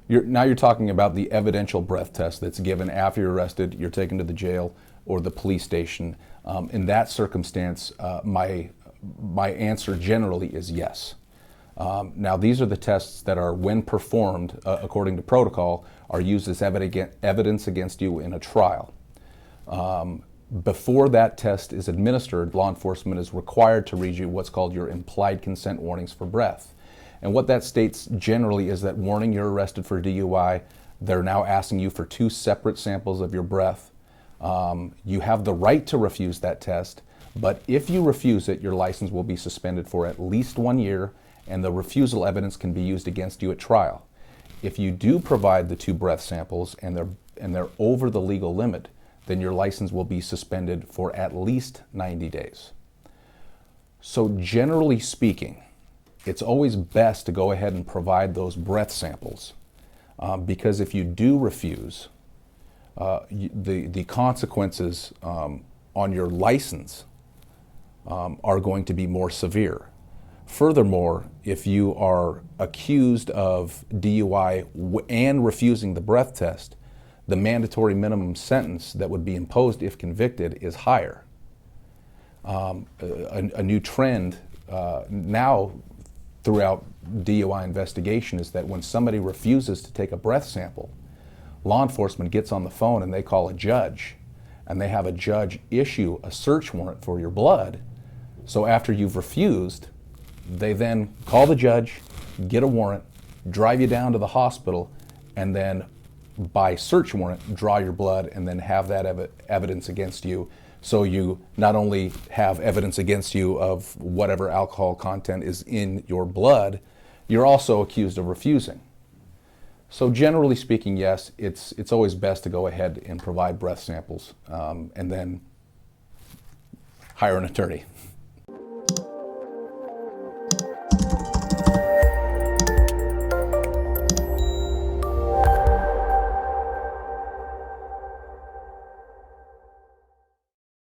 Now you're talking about the evidential breath test that's given after you're arrested, you're taken to the jail or the police station. In that circumstance, my answer generally is yes. Now these are the tests that are, when performed according to protocol, are used as evidence against you in a trial. Before that test is administered, law enforcement is required to read you what's called your implied consent warnings for breath. And what that states generally is that warning you're arrested for DUI, they're now asking you for 2 separate samples of your breath. You have the right to refuse that test, but if you refuse it, your license will be suspended for at least 1 year, and the refusal evidence can be used against you at trial. If you do provide the 2 breath samples and they're over the legal limit, then your license will be suspended for at least 90 days. So generally speaking, it's always best to go ahead and provide those breath samples, because if you do refuse, the consequences on your license are going to be more severe. Furthermore, if you are accused of DUI and refusing the breath test, the mandatory minimum sentence that would be imposed if convicted is higher. A new trend now throughout DUI investigation is that when somebody refuses to take a breath sample, law enforcement gets on the phone and they call a judge, and they have a judge issue a search warrant for your blood. So after you've refused, they then call the judge, get a warrant, drive you down to the hospital, and then by search warrant draw your blood and then have that evidence against you. So you not only have evidence against you of whatever alcohol content is in your blood, you're also accused of refusing. So generally speaking, yes, it's always best to go ahead and provide breath samples and then hire an attorney.